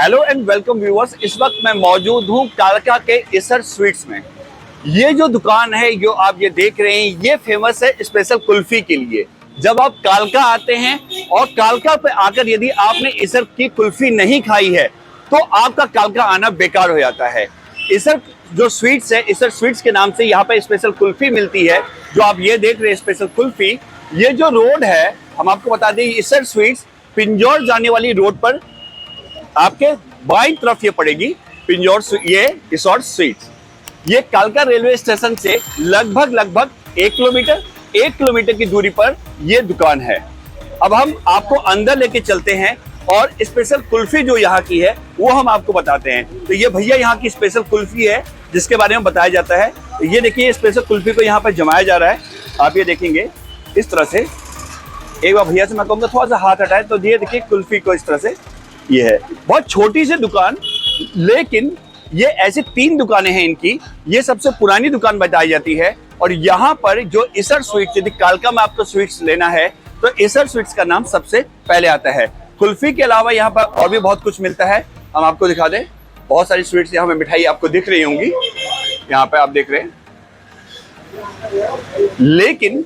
Hello and welcome viewers. इस वक्त मैं मौजूद हूँ कालका के इसर स्वीट्स में। ये जो दुकान है जो आप ये देख रहे हैं, ये फेमस है स्पेशल कुल्फी के लिए। जब आप कालका आते हैं और कालका पे आकर यदि आपने इसर की कुल्फी नहीं खाई है तो आपका कालका आना बेकार हो जाता है। इसर जो स्वीट्स है, इसर स्वीट्स के नाम से यहाँ पे स्पेशल कुल्फी मिलती है। जो आप ये देख रहे हैं स्पेशल कुल्फी, ये जो रोड है हम आपको बता दें, इसर स्वीट्स पिंजौर जाने वाली रोड पर आपके बाईं तरफ ये पड़ेगी पिंजौर, ये इसर स्वीट्स। ये कालका रेलवे स्टेशन से लगभग 1 किलोमीटर की दूरी पर ये दुकान है। अब हम आपको अंदर लेके चलते हैं और स्पेशल कुल्फी जो यहाँ की है वो हम आपको बताते हैं। तो ये भैया यहाँ की स्पेशल कुल्फी है जिसके बारे में बताया जाता है। तो ये देखिए स्पेशल कुल्फी को यहाँ पर जमाया जा रहा है। आप ये देखेंगे इस तरह से। एक बार भैया से मैं कहूँगा थोड़ा सा हाथ हटाए तो ये देखिए कुल्फी को इस तरह से। ये है बहुत छोटी सी दुकान, लेकिन ये ऐसे 3 दुकानें हैं इनकी। ये सबसे पुरानी दुकान बताई जाती है। और यहाँ पर जो इसर स्वीट्स, यदि कालका में आपको स्वीट्स लेना है तो इसर स्वीट्स का नाम सबसे पहले आता है। कुल्फी के अलावा यहाँ पर और भी बहुत कुछ मिलता है, हम आपको दिखा दें। बहुत सारी स्वीट्स यहाँ पे मिठाई आपको दिख रही होंगी, यहाँ पे आप देख रहे हैं। लेकिन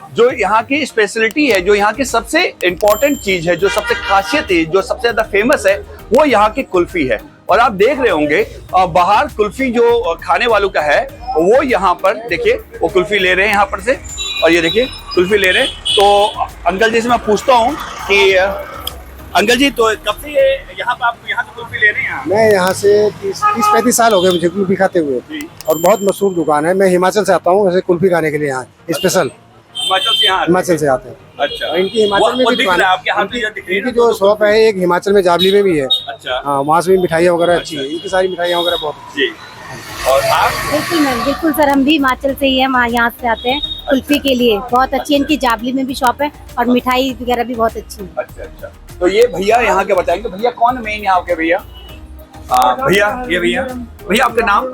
जो यहाँ की स्पेशलिटी है, जो यहाँ की सबसे इंपॉर्टेंट चीज है, जो सबसे खासियत है, जो सबसे ज्यादा फेमस है, वो यहाँ की कुल्फी है। और आप देख रहे होंगे बाहर कुल्फी जो खाने वालों का है वो यहाँ पर देखिए वो कुल्फी ले रहे हैं यहाँ पर से। और ये देखिए कुल्फी ले रहे हैं। तो अंकल जी से मैं पूछता हूँ कि अंकल जी, तो कब से ये यहाँ पर आप यहाँ से कुल्फी ले रहे हैं? मैं यहाँ से 30-35 साल हो गए मुझे कुल्फी खाते हुए। और बहुत मशहूर दुकान है। मैं हिमाचल से आता हूँ वैसे कुल्फी खाने के लिए यहाँ स्पेशल। हिमाचल से आते हैं। अच्छा। और इनकी हिमाचल में भी दुकान है। इनकी जो शॉप है एक हिमाचल में जाबली में भी है। अच्छा। हाँ, वहाँ से भी मिठाइयाँ वगैरह अच्छी है। इनकी सारी मिठाइयाँ वगैरह बहुत अच्छी। और आप? बिल्कुल मैम, बिल्कुल सर, हम भी हिमाचल से ही हैं, यहाँ से आते हैं कुल्फी के लिए। बहुत अच्छी इनकी जाबली में भी शॉप है और मिठाई वगैरह भी बहुत अच्छी है। अच्छा। तो ये भैया यहाँ के बताएंगे। भैया कौन मेन यहाँ के भैया? भैया ये भैया आपका नाम?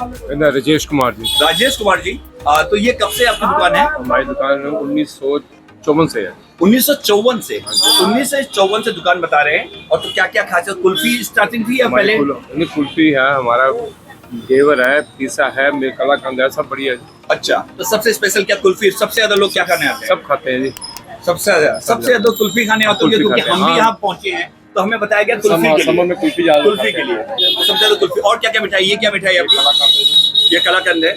राजेश कुमार जी। राजेश कुमार जी। तो ये कब से आपकी दुकान है? हमारी दुकान 1954 से है। 1954 से? 1954 से दुकान बता रहे हैं। और तो क्या क्या खासियत? कुल्फी स्टार्टिंग थी या पहले? कुल्फी है, हमारा घेवर है, पिज़्ज़ा है, कलाकंद है, सब बढ़िया है। अच्छा। तो सबसे स्पेशल क्या कुल्फी? सबसे ज्यादा लोग क्या खाने आते हैं? सब खाते हैं जी। सबसे ज्यादा कुल्फी खाने आते हैं, क्योंकि हम भी यहाँ पहुँचे हैं तो हमें बताया गया कुल्फी के लिए। में कुल्फी ज्यादा कुल्फी के लिए सबसे ज्यादा कुल्फी। और क्या क्या मिठाई? ये क्या मिठाई आपकी? ये कलाकंद है।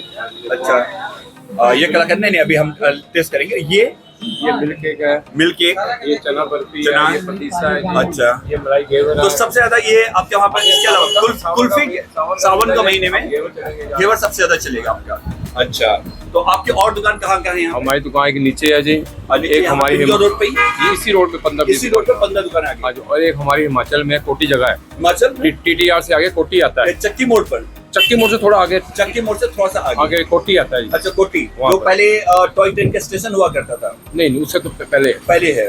अच्छा। ये कलाकंद नहीं, अभी हम टेस्ट करेंगे। ये मिल्क केक है। मिल्क केक, ये चना बर्फी चना, है, ये पतीसा है। अच्छा। ये मलाई घेवर। तो सबसे ज्यादा ये आपके वहाँ पर, इसके अलावा कुल्फी सावन का महीने में घेवर सबसे ज्यादा चलेगा आपका। अच्छा। तो आपकी और दुकान कहाँ है यहाँ? हमारी दुकान के नीचे है जी। एक हमारी रोड पे, ये इसी रोड पे 15 दुकान है। और एक हमारी हिमाचल में कोटी जगह है। हिमाचल TTR से आगे कोटी आता है। चक्की मोड़ पर? चक्की मोड़ से थोड़ा आगे, चक्की मोड़ से थोड़ा सा आगे कोटी आता है जी। अच्छा, कोटी जो पहले टॉय ट्रेन का स्टेशन हुआ करता था। नहीं, उससे तो पहले है।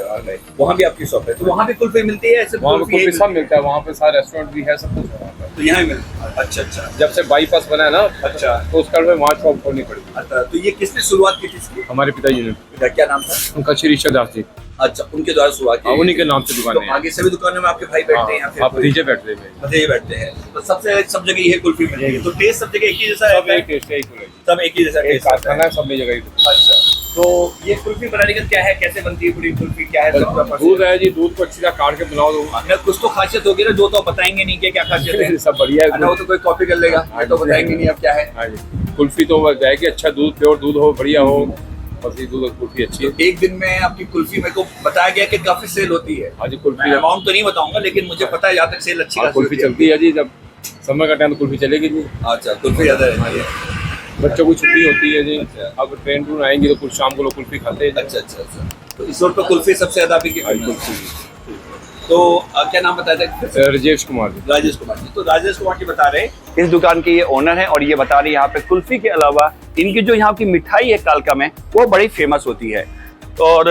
वहाँ भी आपकी शॉप है? तो वहाँ भी कुल्फी मिलती है? ऐसे वहाँ पे कुल्फी सब मिलता है। वहाँ पे सारा रेस्टोरेंट भी है, सब कुछ है वहाँ पे। तो यहाँ मिलता है? अच्छा। जब से बाईपास बना है ना, अच्छा, तो उसका वहाँ शॉप खोलनी पड़ी। अच्छा। तो ये किसने शुरुआत की थी? हमारे पिताजी ने। क्या नाम था उनका? श्री ईश्वरदास जी। अच्छा, उनके द्वारा शुरुआत की। उन्हीं के नाम से दुकान है। आगे सभी दुकानों में आपके भाई बैठते हैं? आप भतीजे बैठते हैं। भतीजे बैठते हैं। तो सबसे सब जगह ये कुल्फी मिलेगी। तो टेस्ट सब जगह एक ही जैसा है? सब एक ही जैसा कारखाना है, सब जगह। अच्छा। तो ये कुल्फी बनाने का क्या है, कैसे बनती है पूरी कुल्फी, क्या है? दूध है जी, दूध को अच्छी तरह काट के बनाओ। कुछ तो खासियत होगी ना, जो तो बताएंगे नहीं क्या खासियत है? सब बढ़िया है। वो तो कोई कॉपी कर लेगा, तो बताएंगे नहीं अब क्या है। कुल्फी तो जाएगी, अच्छा दूध, प्योर दूध हो, बढ़िया हो, बस ये दूध कुल्फी अच्छी है। एक दिन में आपकी कुल्फी मेरे को बताया गया कि काफी सेल होती है। हाँ जी, कुल्फी अमाउंट तो नहीं बताऊंगा, लेकिन मुझे पता है यहाँ तक सेल अच्छी कुल्फी चलती है जी। जब समय का टाइम तो कुल्फी चलेगी जी। अच्छा, कुल्फी ज्यादा रहती है। बच्चों को छुट्टी होती है जी। अब ट्रेन टूर आएंगे तो कुछ शाम को लोग कुल्फी खाते हैं। अच्छा। तो इस रोड पर कुल्फी सबसे ज्यादा आपकी कुल्फी। तो क्या नाम बताया था? राजेश कुमार जी। राजेश कुमार जी। तो राजेश कुमार जी बता रहे इस दुकान के ये ओनर हैं और ये बता रहे यहाँ पे कुल्फी के अलावा इनकी जो यहाँ की मिठाई है कालका में वो बड़ी फेमस होती है। और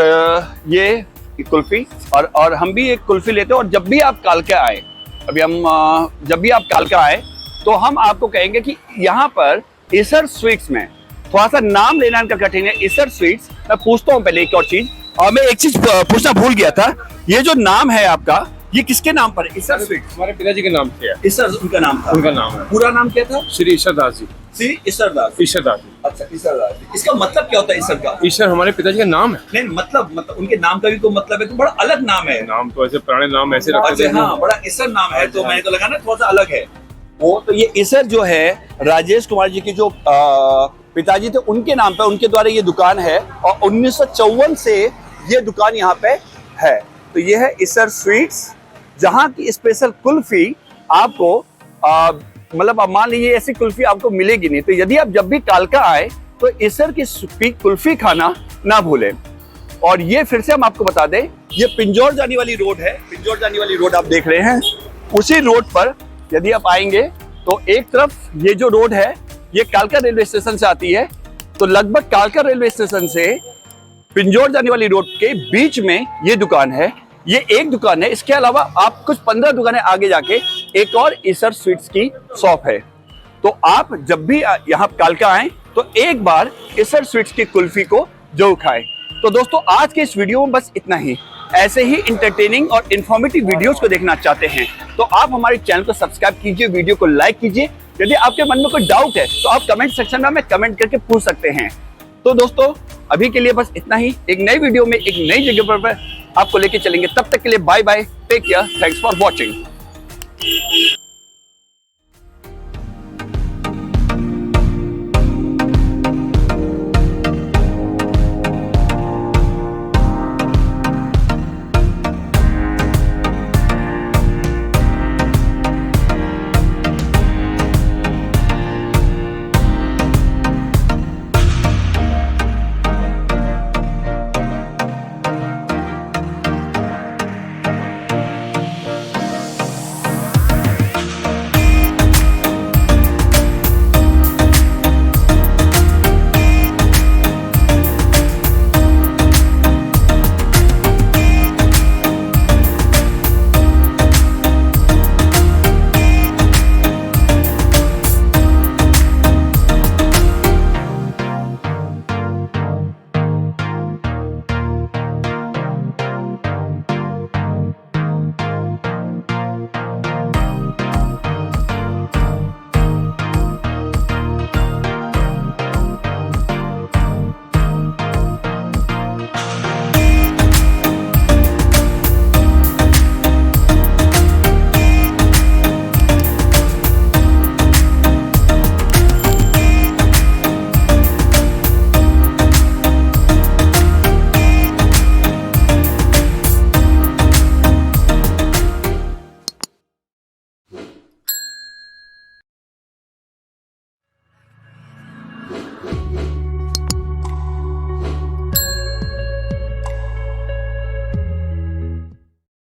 ये कुल्फी और हम भी एक कुल्फी लेते हैं। और जब भी आप कालका आए, जब भी आप कालका आए तो हम आपको कहेंगे कि यहाँ पर इसर स्वीट्स में थोड़ा सा नाम लेना इनका कठिन है। इसर स्वीट्स, मैं पूछता हूँ पहले एक और चीज, और मैं एक चीज पूछना भूल गया था। ये जो नाम है आपका, ये किसके नाम पर है? इसर स्वीट्स। हमारे पिताजी के नाम से है। इसर उनका नाम था। उनका नाम है। पूरा नाम क्या था? श्री ईश्वर दास जी। श्री ईश्वर दास। ईश्वर दास जी। अच्छा, ईश्वर दास। इसका मतलब क्या होता है ईश्वर का? ईश्वर हमारे पिताजी का नाम है। नहीं, मतलब उनके नाम का भी कोई मतलब है? तो बड़ा अलग नाम है। नाम तो ऐसे पुराने नाम ऐसे रखते अच्छा, हाँ, बड़ा ईश्वर नाम है, तो मैंने तो लगा ना थोड़ा सा अलग है वो। तो ये ईश्वर जो है राजेश कुमार जी की जो पिताजी थे उनके नाम पे, उनके द्वारा ये दुकान है और 1954 से ये दुकान यहाँ पे है। तो ये है ईश्वर स्वीट्स, जहाँ की स्पेशल कुल्फी आपको मतलब आप मान लीजिए ऐसी कुल्फी आपको मिलेगी नहीं। तो यदि आप जब भी कालका आए तो ईश्वर की कुल्फी खाना ना भूलें। और ये फिर से हम आपको बता दें, ये पिंजौर जाने वाली रोड है। पिंजौर जाने वाली रोड आप देख रहे हैं, उसी रोड पर यदि आप आएंगे तो एक तरफ ये जो रोड है ये कालका रेलवे स्टेशन से आती है। तो लगभग कालका रेलवे स्टेशन से पिंजौर जाने वाली रोड के बीच में ये दुकान है। ये एक दुकान है, इसके अलावा आप कुछ 15 दुकानें आगे जाके एक और ईश्वर स्वीट्स की शॉप है। तो आप जब भी यहाँ कालका आए तो एक बार ईश्वर स्वीट्स की कुल्फी को जरूर खाएं। तो दोस्तों आज के इस वीडियो में बस इतना ही। ऐसे ही इंटरटेनिंग और इन्फॉर्मेटिव वीडियोस को देखना चाहते हैं तो आप हमारे चैनल को सब्सक्राइब कीजिए, वीडियो को लाइक कीजिए। यदि आपके मन में कोई डाउट है तो आप कमेंट सेक्शन में हमें कमेंट करके पूछ सकते हैं। तो दोस्तों अभी के लिए बस इतना ही। एक नई वीडियो में एक नई जगह पर आपको लेके चलेंगे। तब तक के लिए bye bye, take care, thanks for watching.